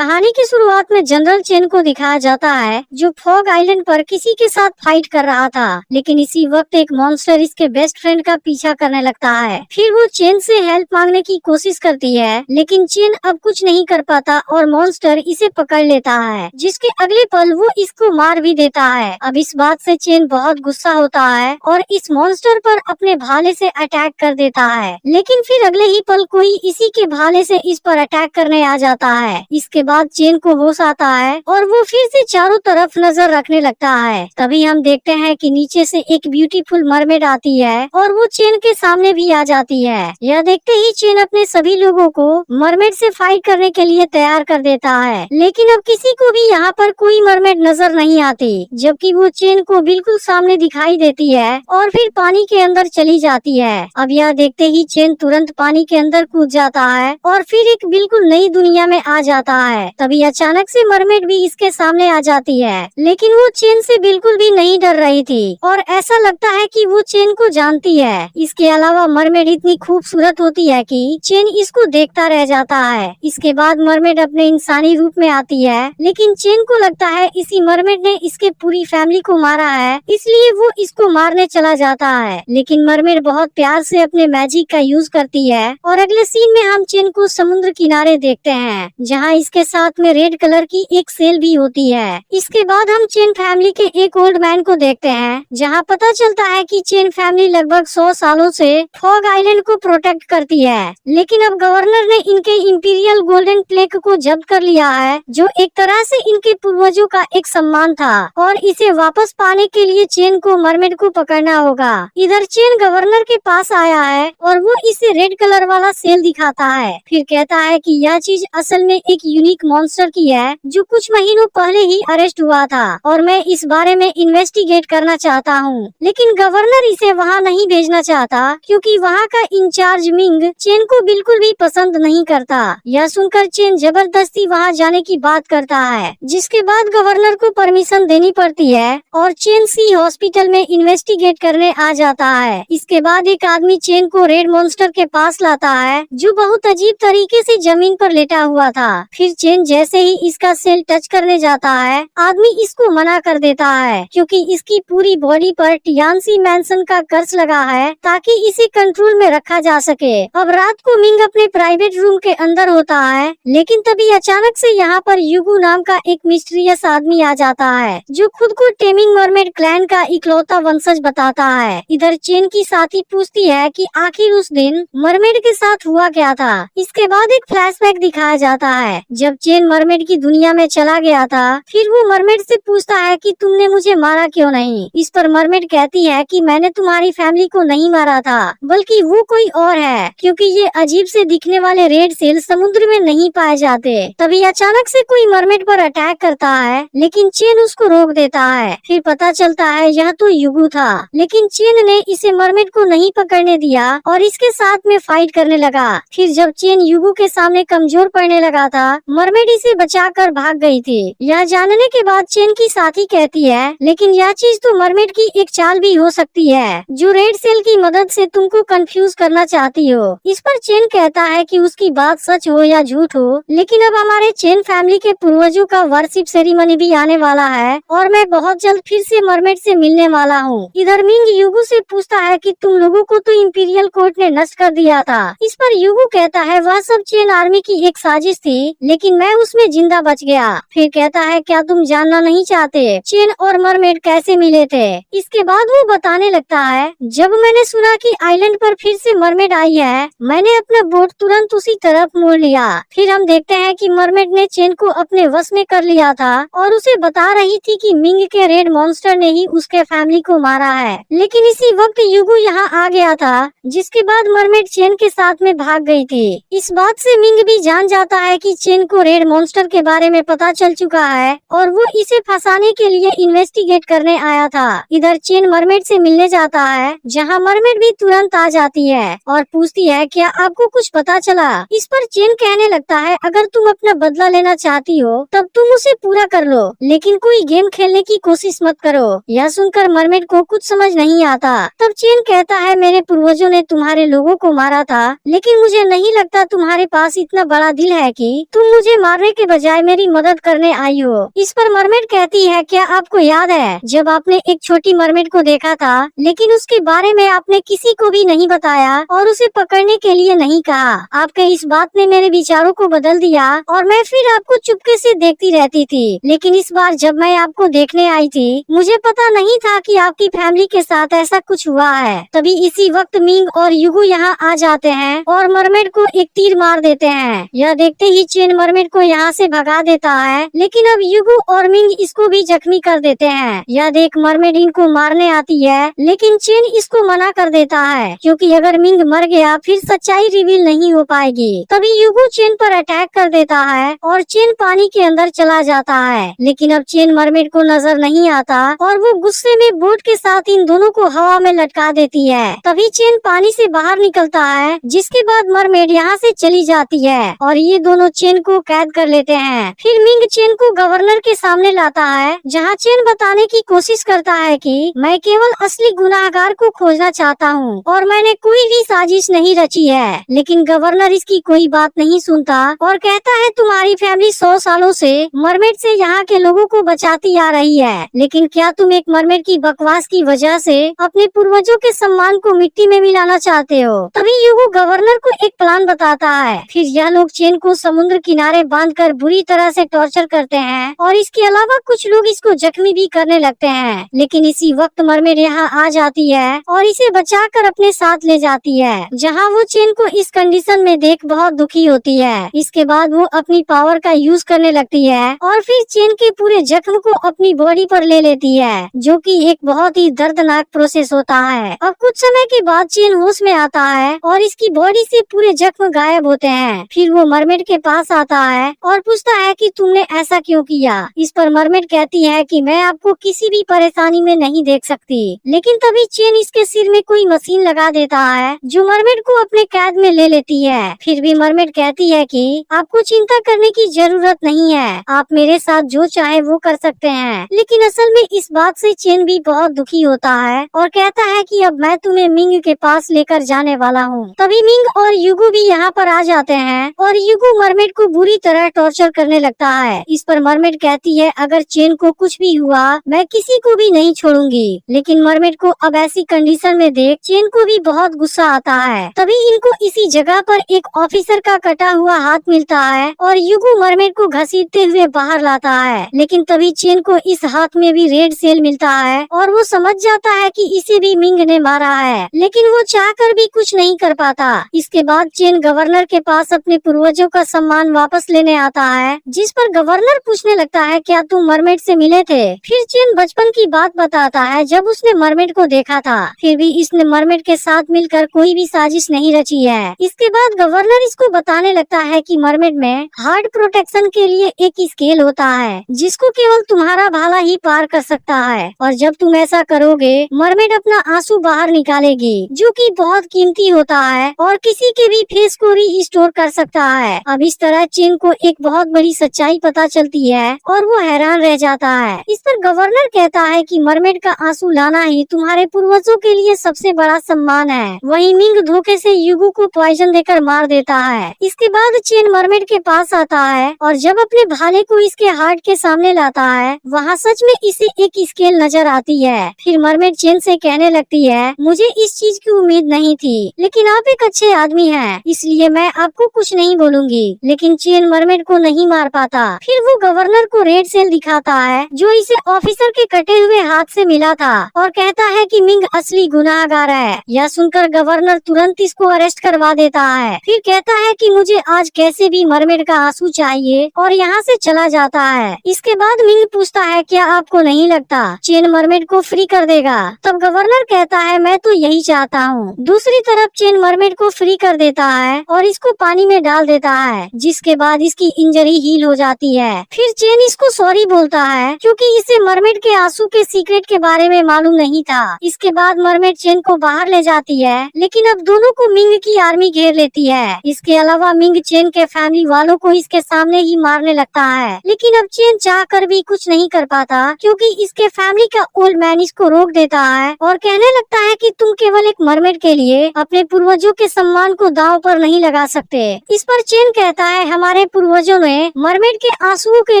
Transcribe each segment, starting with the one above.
कहानी की शुरुआत में जनरल चेन को दिखाया जाता है जो फॉग आइलैंड पर किसी के साथ फाइट कर रहा था, लेकिन इसी वक्त एक मॉन्स्टर इसके बेस्ट फ्रेंड का पीछा करने लगता है। फिर वो चेन से हेल्प मांगने की कोशिश करती है, लेकिन चेन अब कुछ नहीं कर पाता और मॉन्स्टर इसे पकड़ लेता है, जिसके अगले पल वो इसको मार भी देता है। अब इस बात से चेन बहुत गुस्सा होता है और इस मॉन्स्टर पर अपने भाले से अटैक कर देता है, लेकिन फिर अगले ही पल कोई इसी के भाले से इस पर अटैक करने आ जाता है। इसके बाद चेन को होश आता है और वो फिर से चारों तरफ नजर रखने लगता है। तभी हम देखते हैं कि नीचे से एक ब्यूटीफुल मरमेड आती है और वो चेन के सामने भी आ जाती है। यह देखते ही चेन अपने सभी लोगों को मरमेड से फाइट करने के लिए तैयार कर देता है, लेकिन अब किसी को भी यहाँ पर कोई मरमेड नजर नहीं आती, जबकि वो चेन को बिल्कुल सामने दिखाई देती है और फिर पानी के अंदर चली जाती है। अब यह देखते ही चेन तुरंत पानी के अंदर कूद जाता है और फिर एक बिल्कुल नई दुनिया में आ जाता है। तभी अचानक से मरमेड भी इसके सामने आ जाती है, लेकिन वो चेन से बिल्कुल भी नहीं डर रही थी और ऐसा लगता है कि वो चेन को जानती है। इसके अलावा मरमेड इतनी खूबसूरत होती है कि चेन इसको देखता रह जाता है। इसके बाद मरमेड अपने इंसानी रूप में आती है, लेकिन चेन को लगता है इसी मरमेड ने इसके पूरी फैमिली को मारा है, इसलिए वो इसको मारने चला जाता है। लेकिन मरमेड बहुत प्यार से अपने मैजिक का यूज करती है और अगले सीन में हम चेन को समुद्र किनारे देखते हैं, जहाँ इसके साथ में रेड कलर की एक सेल भी होती है। इसके बाद हम चेन फैमिली के एक ओल्ड मैन को देखते हैं, जहाँ पता चलता है कि चेन फैमिली लगभग 100 सालों से फॉग आइलैंड को प्रोटेक्ट करती है, लेकिन अब गवर्नर ने इनके इंपीरियल गोल्डन प्लेक को जब्त कर लिया है, जो एक तरह से इनके पूर्वजों का एक सम्मान था और इसे वापस पाने के लिए चेन को मरमेड को पकड़ना होगा। इधर चेन गवर्नर के पास आया है और वो इसे रेड कलर वाला सेल दिखाता है, फिर कहता है कि यह चीज असल में एक यूनिक मॉन्स्टर की है जो कुछ महीनों पहले ही अरेस्ट हुआ था और मैं इस बारे में इन्वेस्टिगेट करना चाहता हूँ। लेकिन गवर्नर इसे वहाँ नहीं भेजना चाहता क्योंकि वहाँ का इंचार्ज मिंग चेन को बिल्कुल भी पसंद नहीं करता। यह सुनकर चेन जबरदस्ती वहाँ जाने की बात करता है, जिसके बाद गवर्नर को परमिशन देनी पड़ती है और चेन सी हॉस्पिटल में इन्वेस्टिगेट करने आ जाता है। इसके बाद एक आदमी चेन को रेड मॉन्स्टर के पास लाता है, जो बहुत अजीब तरीके से जमीन पर लेटा हुआ था। फिर चेन जैसे ही इसका सेल टच करने जाता है, आदमी इसको मना कर देता है क्योंकि इसकी पूरी बॉडी पर टियानसी मैंसन का कर्ज लगा है ताकि इसे कंट्रोल में रखा जा सके। अब रात को मिंग अपने प्राइवेट रूम के अंदर होता है, लेकिन तभी अचानक से यहाँ पर युगू नाम का एक मिस्टीरियस आदमी आ जाता है, जो खुद को टेमिंग मरमेड क्लैन का इकलौता वंशज बताता है। इधर चेन की साथी पूछती है कि आखिर उस दिन मरमेड के साथ हुआ क्या था। इसके बाद एक फ्लैशबैक दिखाया जाता है जब चेन मरमेड की दुनिया में चला गया था। फिर वो मरमेड से पूछता है कि तुमने मुझे मारा क्यों नहीं। इस पर मरमेड कहती है कि मैंने तुम्हारी फैमिली को नहीं मारा था, बल्कि वो कोई और है, क्योंकि ये अजीब से दिखने वाले रेड सेल समुद्र में नहीं पाए जाते। तभी अचानक से कोई मरमेड पर अटैक करता है, लेकिन चेन उसको रोक देता है। फिर पता चलता है यह तो युगू था, लेकिन चेन ने इसे मरमेड को नहीं पकड़ने दिया और इसके साथ में फाइट करने लगा। फिर जब चेन युगू के सामने कमजोर पड़ने लगा था, मरमेड इसे बचाकर भाग गई थी। यह जानने के बाद चेन की साथी कहती है, लेकिन यह चीज तो मरमेड की एक चाल भी हो सकती है जो रेड सेल की मदद से तुमको कंफ्यूज करना चाहती हो। इस पर चेन कहता है कि उसकी बात सच हो या झूठ हो, लेकिन अब हमारे चेन फैमिली के पूर्वजों का वर्शिप सेरेमनी भी आने वाला है और मैं बहुत जल्द फिर से मरमेड से मिलने वाला हूँ। इधर मिंग युगू से पूछता है कि तुम लोगों को तो इंपीरियल कोर्ट ने नष्ट कर दिया था। इस पर युगू कहता है वह सब चेन आर्मी की एक साजिश थी, लेकिन मैं उसमें जिंदा बच गया। फिर कहता है क्या तुम जानना नहीं चाहते चेन और मरमेड कैसे मिले थे। इसके बाद वो बताने लगता है, जब मैंने सुना कि आइलैंड पर फिर से मरमेड आई है, मैंने अपना बोट तुरंत उसी तरफ मोड़ लिया। फिर हम देखते हैं कि मरमेड ने चेन को अपने वश में कर लिया था और उसे बता रही थी कि मिंग के रेड मॉन्स्टर ने ही उसके फैमिली को मारा है। लेकिन इसी वक्त युगू यहाँ आ गया था, जिसके बाद मरमेड चेन के साथ में भाग गई थी। इस बात से मिंग भी जान जाता है कि चेन को रेड मॉन्स्टर के बारे में पता चल चुका है और वो इसे फंसाने के लिए इन्वेस्टिगेट करने आया था। इधर चेन मरमेड से मिलने जाता है, जहाँ मरमेड भी तुरंत आ जाती है और पूछती है क्या आपको कुछ पता चला। इस पर चेन कहने लगता है अगर तुम अपना बदला लेना चाहती हो तब तुम उसे पूरा कर लो, लेकिन कोई गेम खेलने की कोशिश मत करो। यह सुनकर मरमेड को कुछ समझ नहीं आता। तब चेन कहता है मेरे पूर्वजों ने तुम्हारे लोगों को मारा था, लेकिन मुझे नहीं लगता तुम्हारे पास इतना बड़ा दिल है कि तुम मुझे मुझे मारने के बजाय मेरी मदद करने आई हो। इस पर मरमेड कहती है, क्या आपको याद है जब आपने एक छोटी मरमेड को देखा था, लेकिन उसके बारे में आपने किसी को भी नहीं बताया और उसे पकड़ने के लिए नहीं कहा। आपके इस बात ने मेरे विचारों को बदल दिया और मैं फिर आपको चुपके से देखती रहती थी। लेकिन इस बार जब मैं आपको देखने आई थी, मुझे पता नहीं था कि आपकी फैमिली के साथ ऐसा कुछ हुआ है। तभी इसी वक्त मिंग और युगु यहाँ आ जाते हैं और मरमेड को एक तीर मार देते हैं। यह देखते ही चेन मरमेड को यहाँ से भगा देता है, लेकिन अब युगु और मिंग इसको भी जख्मी कर देते हैं। यह देख मरमेड इनको मारने आती है, लेकिन चेन इसको मना कर देता है, क्योंकि अगर मिंग मर गया फिर सच्चाई रिवील नहीं हो पाएगी। तभी युगु चेन पर अटैक कर देता है और चेन पानी के अंदर चला जाता है। लेकिन अब चेन मरमेड को नजर नहीं आता और वो गुस्से में बोट के साथ इन दोनों को हवा में लटका देती है। तभी चेन पानी से बाहर निकलता है, जिसके बाद मरमेड यहाँ से चली जाती है और ये दोनों चेन को कैद कर लेते हैं। फिर मिंग चेन को गवर्नर के सामने लाता है, जहाँ चेन बताने की कोशिश करता है कि मैं केवल असली गुनाहगार को खोजना चाहता हूँ और मैंने कोई भी साजिश नहीं रची है। लेकिन गवर्नर इसकी कोई बात नहीं सुनता और कहता है, तुम्हारी फैमिली 100 सालों से मरमेड से यहाँ के लोगों को बचाती आ रही है, लेकिन क्या तुम एक मरमेड की बकवास की वजह से अपने पूर्वजों के सम्मान को मिट्टी में मिलाना चाहते हो? तभी युगु गवर्नर को एक प्लान बताता है। फिर यह लोग चेन को समुद्र किनारे बांधकर बुरी तरह से टॉर्चर करते हैं और इसके अलावा कुछ लोग इसको जख्मी भी करने लगते हैं। लेकिन इसी वक्त मरमेड यहाँ आ जाती है और इसे बचाकर अपने साथ ले जाती है, जहाँ वो चेन को इस कंडीशन में देख बहुत दुखी होती है। इसके बाद वो अपनी पावर का यूज करने लगती है और फिर चेन के पूरे जख्म को अपनी बॉडी पर ले लेती है, जो कि एक बहुत ही दर्दनाक प्रोसेस होता है। अब कुछ समय के बाद चेन होश में आता है और इसकी बॉडी से पूरे जख्म गायब होते हैं। फिर वो मरमेड के पास आता है और पूछता है कि तुमने ऐसा क्यों किया? इस पर मरमेड कहती है कि मैं आपको किसी भी परेशानी में नहीं देख सकती। लेकिन तभी चेन इसके सिर में कोई मशीन लगा देता है, जो मरमेड को अपने कैद में ले लेती है। फिर भी मरमेड कहती है कि आपको चिंता करने की जरूरत नहीं है, आप मेरे साथ जो चाहे वो कर सकते हैं। लेकिन असल में इस बात से चेन भी बहुत दुखी होता है और कहता है कि अब मैं तुम्हें मिंग के पास लेकर जाने वाला हूँ। तभी मिंग और युगु भी यहाँ पर आ जाते हैं और युगु मरमेड को बुरी तरह टॉर्चर करने लगता है। इस पर मरमेड कहती है, अगर चेन को कुछ भी हुआ मैं किसी को भी नहीं छोड़ूंगी। लेकिन मरमेड को अब ऐसी कंडीशन में देख चेन को भी बहुत गुस्सा आता है। तभी इनको इसी जगह पर एक ऑफिसर का कटा हुआ हाथ मिलता है और युगु मरमेड को घसीटते हुए बाहर लाता है। लेकिन तभी चेन को इस हाथ में भी रेड सेल मिलता है और वो समझ जाता है कि इसे भी मिंग ने मारा है, लेकिन वो चाहकर भी कुछ नहीं कर पाता। इसके बाद चेन गवर्नर के पास अपने पूर्वजों का सम्मान वापस लेने आता है, जिस पर गवर्नर पूछने लगता है, क्या तुम मरमेड से मिले थे? फिर चेन बचपन की बात बताता है जब उसने मरमेड को देखा था, फिर भी इसने मरमेड के साथ मिलकर कोई भी साजिश नहीं रची है। इसके बाद गवर्नर इसको बताने लगता है कि मरमेड में हार्ट प्रोटेक्शन के लिए एक स्केल होता है, जिसको केवल तुम्हारा भाला ही पार कर सकता है, और जब तुम ऐसा करोगे मरमेड अपना आंसू बाहर निकालेगी, जो कि बहुत कीमती होता है और किसी के भी फेस को रिस्टोर कर सकता है। अब इस तरह चेन को एक बहुत बड़ी सच्चाई पता चलती है और वो हैरान रह जाता है। इस पर गवर्नर कहता है कि मरमेड का आंसू लाना ही तुम्हारे पूर्वजों के लिए सबसे बड़ा सम्मान है। वहीं मिंग धोखे से युगु को पॉइजन देकर मार देता है। इसके बाद चेन मरमेड के पास आता है और जब अपने भाले को इसके हार्ट के सामने लाता है, वहाँ सच में इसे एक स्केल नजर आती है। फिर मरमेड चेन से कहने लगती है, मुझे इस चीज की उम्मीद नहीं थी, लेकिन आप एक अच्छे आदमी हैं, इसलिए मैं आपको कुछ नहीं बोलूंगी। लेकिन चेन मरमेड को नहीं मार पाता। फिर वो गवर्नर को रेड सेल दिखाता है, जो इसे ऑफिसर के कटे हुए हाथ से मिला था, और कहता है कि मिंग असली गुनाहगार है। यह सुनकर गवर्नर तुरंत इसको अरेस्ट करवा देता है। फिर कहता है कि मुझे आज कैसे भी मरमेड का आंसू चाहिए और यहाँ से चला जाता है। इसके बाद मिंग पूछता है, क्या आपको नहीं लगता चेन मरमेड को फ्री कर देगा? तब गवर्नर कहता है, मैं तो यही चाहता हूँ। दूसरी तरफ चेन मरमेड को फ्री कर देता है और इसको पानी में डाल देता है, जिसके बाद इसकी इंजरी हील हो जाती है। फिर चेन इसको सॉरी बोलता है, क्योंकि इसे मरमेड के आंसू के सीक्रेट के बारे में मालूम नहीं था। इसके बाद मरमेड चेन को बाहर ले जाती है, लेकिन अब दोनों को मिंग की आर्मी घेर लेती है। इसके अलावा मिंग चेन के फैमिली वालों को इसके सामने ही मारने लगता है, लेकिन अब चेन चाहकर भी कुछ नहीं कर पाता, क्योंकि इसके फैमिली का ओल्ड मैन इसको रोक देता है और कहने लगता है कि तुम केवल एक मरमेड के लिए अपने पूर्वजों के सम्मान को दांव पर नहीं लगा सकते। इस पर चेन कहता है, हमारे हमारे पूर्वजों ने मरमेड के आंसुओं के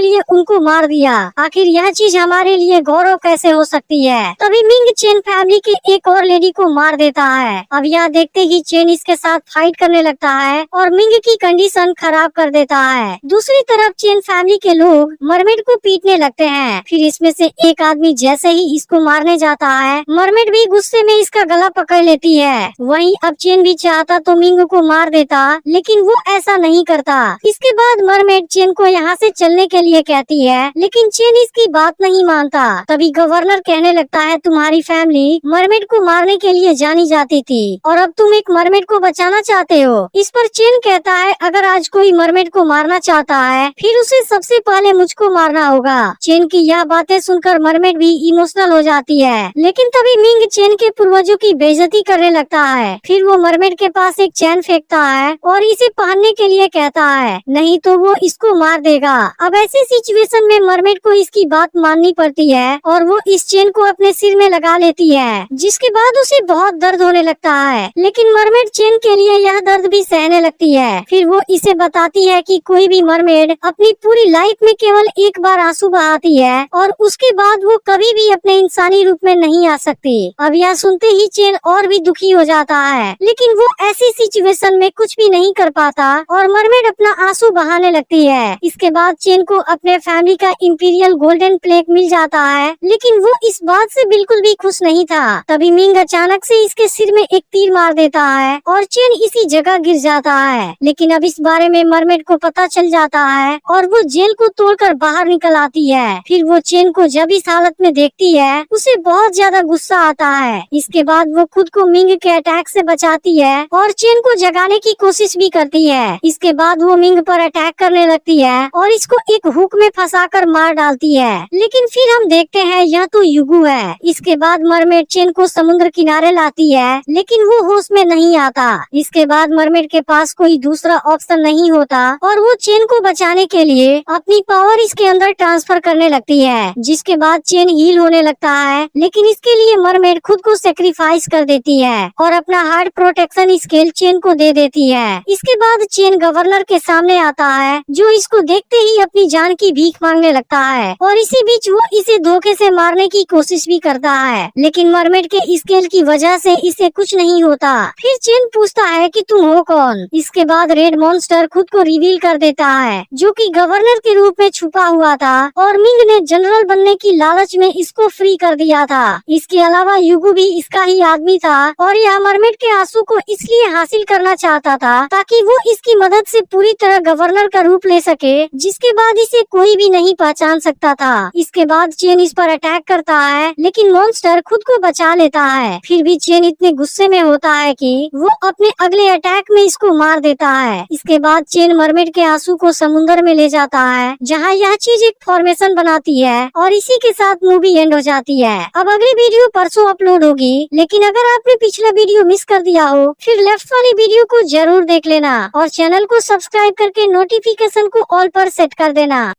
लिए उनको मार दिया। आखिर यह चीज हमारे लिए गौरव कैसे हो सकती है। तभी मिंग चेन फैमिली के एक और लेडी को मार देता है। अब यह देखते ही चेन इसके साथ फाइट करने लगता है और मिंग की कंडीशन खराब कर देता है। दूसरी तरफ चेन फैमिली के लोग मरमेड को पीटने लगते हैं। फिर इसमें से एक आदमी जैसे ही इसको मारने जाता है, मरमेड भी गुस्से में इसका गला पकड़ लेती है। वहीं अब चेन भी चाहता तो मिंग को मार देता, लेकिन वो ऐसा नहीं करता। इसके बाद मरमेड चेन को यहाँ से चलने के लिए कहती है, लेकिन चेन इसकी बात नहीं मानता। तभी गवर्नर कहने लगता है, तुम्हारी फैमिली मरमेड को मारने के लिए जानी जाती थी और अब तुम एक मरमेड को बचाना चाहते हो। इस पर चेन कहता है, अगर आज कोई मरमेड को मारना चाहता है फिर उसे सबसे पहले मुझको मारना होगा। चेन की यह बातें सुनकर मरमेड भी इमोशनल हो जाती है, लेकिन तभी मिंग चेन के पूर्वजों की बेइज्जती करने लगता है। फिर वो मरमेड के पास एक चैन फेंकता है और इसे पहनने के लिए कहता है, नहीं तो वो इसको मार देगा। अब ऐसी सिचुएशन में मरमेड को इसकी बात माननी पड़ती है और वो इस चेन को अपने सिर में लगा लेती है, जिसके बाद उसे बहुत दर्द होने लगता है। लेकिन मरमेड चेन के लिए यह दर्द भी सहने लगती है। फिर वो इसे बताती है कि कोई भी मरमेड अपनी पूरी लाइफ में केवल एक बार आंसू बहाती है और उसके बाद वो कभी भी अपने इंसानी रूप में नहीं आ सकती। अब यह सुनते ही चेन और भी दुखी हो जाता है, लेकिन वो ऐसी सिचुएशन में कुछ भी नहीं कर पाता और मरमेड अपना आंसू बहाने लगती है। इसके बाद चेन को अपने फैमिली का इंपीरियल गोल्डन प्लेट मिल जाता है, लेकिन वो इस बात से बिल्कुल भी खुश नहीं था। तभी मिंग अचानक से इसके सिर में एक तीर मार देता है और चेन इसी जगह गिर जाता है। लेकिन अब इस बारे में मरमेड को पता चल जाता है और वो जेल को तोड़कर बाहर निकल आती है। फिर वो चेन को जब इस हालत में देखती है उसे बहुत ज्यादा गुस्सा आता है। इसके बाद वो खुद को मिंग के अटैक से बचाती है और चेन को जगाने की कोशिश भी करती है। इसके बाद वो मिंग पर अटैक करने लगती है और इसको एक हुक में फंसाकर मार डालती है। लेकिन फिर हम देखते हैं यह तो युगु है। इसके बाद मरमेड चेन को समुद्र किनारे लाती है, लेकिन वो होश में नहीं आता। इसके बाद मरमेड के पास कोई दूसरा ऑप्शन नहीं होता और वो चेन को बचाने के लिए अपनी पावर इसके अंदर ट्रांसफर करने लगती है, जिसके बाद चेन हील होने लगता है। लेकिन इसके लिए मरमेड खुद को सेक्रीफाइस कर देती है और अपना हार्ट प्रोटेक्शन स्केल चेन को दे देती है। इसके बाद चेन गवर्नर के सामने आता है, जो इसको देखते ही अपनी जान की भीख मांगने लगता है और इसी बीच वो इसे धोखे से मारने की कोशिश भी करता है, लेकिन मरमेड के स्केल की वजह से इसे कुछ नहीं होता। फिर चेन पूछता है कि तुम हो कौन। इसके बाद रेड मॉन्स्टर खुद को रिवील कर देता है, जो कि गवर्नर के रूप में छुपा हुआ था और मिंग ने जनरल बनने की लालच में इसको फ्री कर दिया था। इसके अलावा युगु भी इसका ही आदमी था और यह मरमेड के आंसू को इसलिए हासिल करना चाहता था ताकि वो इसकी मदद से पूरी तरह गवर्नर का रूप ले सके, जिसके बाद इसे कोई भी नहीं पहचान सकता था। इसके बाद चेन इस पर अटैक करता है, लेकिन मॉन्स्टर खुद को बचा लेता है। फिर भी चेन इतने गुस्से में होता है कि वो अपने अगले अटैक में इसको मार देता है। इसके बाद चेन मरमेड के आंसू को समुद्र में ले जाता है, जहाँ यह चीज एक फॉर्मेशन बनाती है और इसी के साथ मूवी एंड हो जाती है। अब अगली वीडियो परसों अपलोड होगी, लेकिन अगर आपने पिछला वीडियो मिस कर दिया हो फिर लेफ्ट वाली वीडियो को जरूर देख लेना और चैनल को सब्सक्राइब करके नोटिफिकेशन को ऑल पर सेट कर देना।